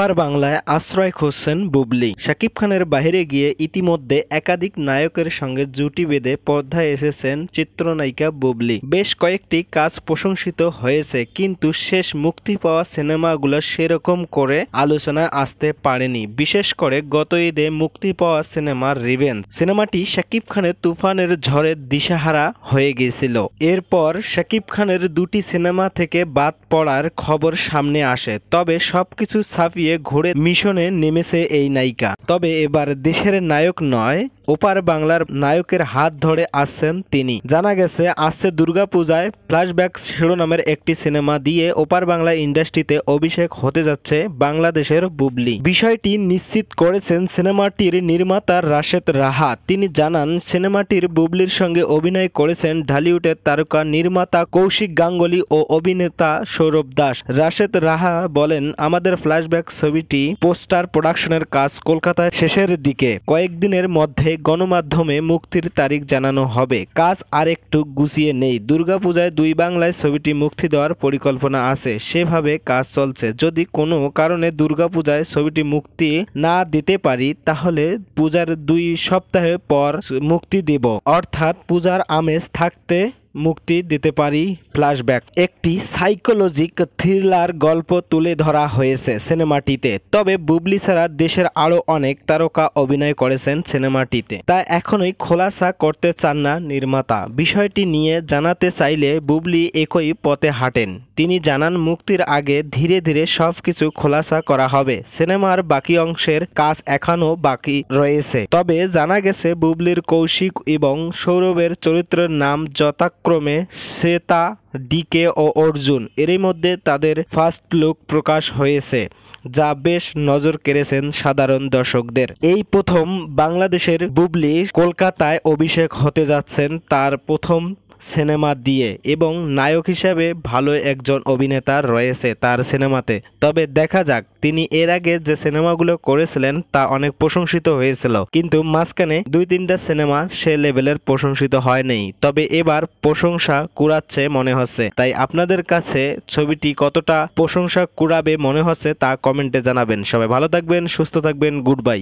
ওপার বাংলায় আশ্রয় খুঁজছেন বুবলি। শাকিব খানের বাইরে গিয়ে ইতিমধ্যে একাধিক নায়কের সঙ্গে জুটি বেঁধে পর্দায় এসেছেন চিত্রনায়িকা বুবলি। বেশ কয়েকটি কাজ প্রশংসিত হয়েছে, কিন্তু শেষ মুক্তি পাওয়া সিনেমাগুলো সেরকম করে আলোচনায় আসতে পারেনি। বিশেষ করে গত ঈদে মুক্তি পাওয়া সিনেমা রিভেঞ্জ সিনেমাটি শাকিব খানের তুফানের ঝড়ে দিশাহারা হয়ে গিয়েছিল। এরপর শাকিব খানের দুটি সিনেমা থেকে বাদ পড়ার খবর সামনে আসে। তবে সবকিছু ছাপিয়ে ঘুরে মিশনে নেমেছে এই নায়িকা। তবে এবার দেশের নায়ক নয়, ওপার বাংলার নায়কের হাত ধরে আসছেন তিনি। জানা গেছে আসছে দুর্গাপূজায় ফ্ল্যাশব্যাক শিরোনামের একটি সিনেমা দিয়ে ওপার বাংলা ইন্ডাস্ট্রিতে অভিষেক হতে যাচ্ছে বাংলাদেশের বুবলি। বিষয়টি নিশ্চিত করেছেন সিনেমাটির নির্মাতা রাশেদ রাহা। তিনি জানান, সিনেমাটির বুবলির সঙ্গে অভিনয় করেছেন ঢালিউডের তারকা নির্মাতা কৌশিক গাঙ্গুলি ও অভিনেতা সৌরভ দাস। রাশেদ রাহা বলেন, আমাদের ফ্ল্যাশব্যাক ছবিটি পোস্টার প্রোডাকশনের কাজ কলকাতায় শেষের দিকে। কয়েকদিনের মধ্যে গণমাধ্যমে মুক্তির তারিখ জানানো হবে। কাজ আর একটু গুছিয়ে নেই। দুর্গাপূজায় দুই বাংলায় ছবিটি মুক্তি দেওয়ার পরিকল্পনা আছে, সেভাবে কাজ চলছে। যদি কোনো কারণে দুর্গাপূজায় ছবিটি মুক্তি না দিতে পারি, তাহলে পূজার 2 সপ্তাহ পর মুক্তি দেব, অর্থাৎ পূজার আমেজ থাকতে মুক্তি দিতে পারি। ফ্ল্যাশব্যাক একটি সাইকোলজিক থ্রিলার গল্প তুলে ধরা হয়েছে সিনেমাটিতে। তবে বুবলি ছাড়া দেশের আরও অনেক তারকা অভিনয় করেছেন সিনেমাটিতে, তা এখনই খোলাসা করতে চান না নির্মাতা। বিষয়টি নিয়ে জানাতে চাইলে বুবলি একই পথে হাঁটেন। তিনি জানান, মুক্তির আগে ধীরে ধীরে সবকিছু খোলাসা করা হবে। সিনেমার বাকি অংশের কাজ এখনও বাকি রয়েছে। তবে জানা গেছে বুবলির কৌশিক এবং সৌরভের চরিত্রের নাম যথাক্রমে শ্বেতা, ডিকে ও অর্জুন। এরই মধ্যে তাদের ফার্স্ট লুক প্রকাশ হয়েছে, যা বেশ নজর কেড়েছেন সাধারণ দর্শকদের। এই প্রথম বাংলাদেশের বুবলি কলকাতায় অভিষেক হতে যাচ্ছেন তার প্রথম সিনেমা দিয়ে, এবং নায়ক হিসেবে ভালো একজন অভিনেতা রয়েছে তার সিনেমাতে। তবে দেখা যাক, তিনি এর আগে যে সিনেমাগুলো করেছিলেন তা অনেক প্রশংসিত হয়েছিল, কিন্তু মাঝখানে 2-3টা সিনেমা সে লেভেলের প্রশংসিত হয়নি। তবে এবার প্রশংসা কুড়াচ্ছে মনে হচ্ছে। তাই আপনাদের কাছে ছবিটি কতটা প্রশংসা কুড়াবে মনে হচ্ছে তা কমেন্টে জানাবেন। সবাই ভালো থাকবেন, সুস্থ থাকবেন, গুড বাই।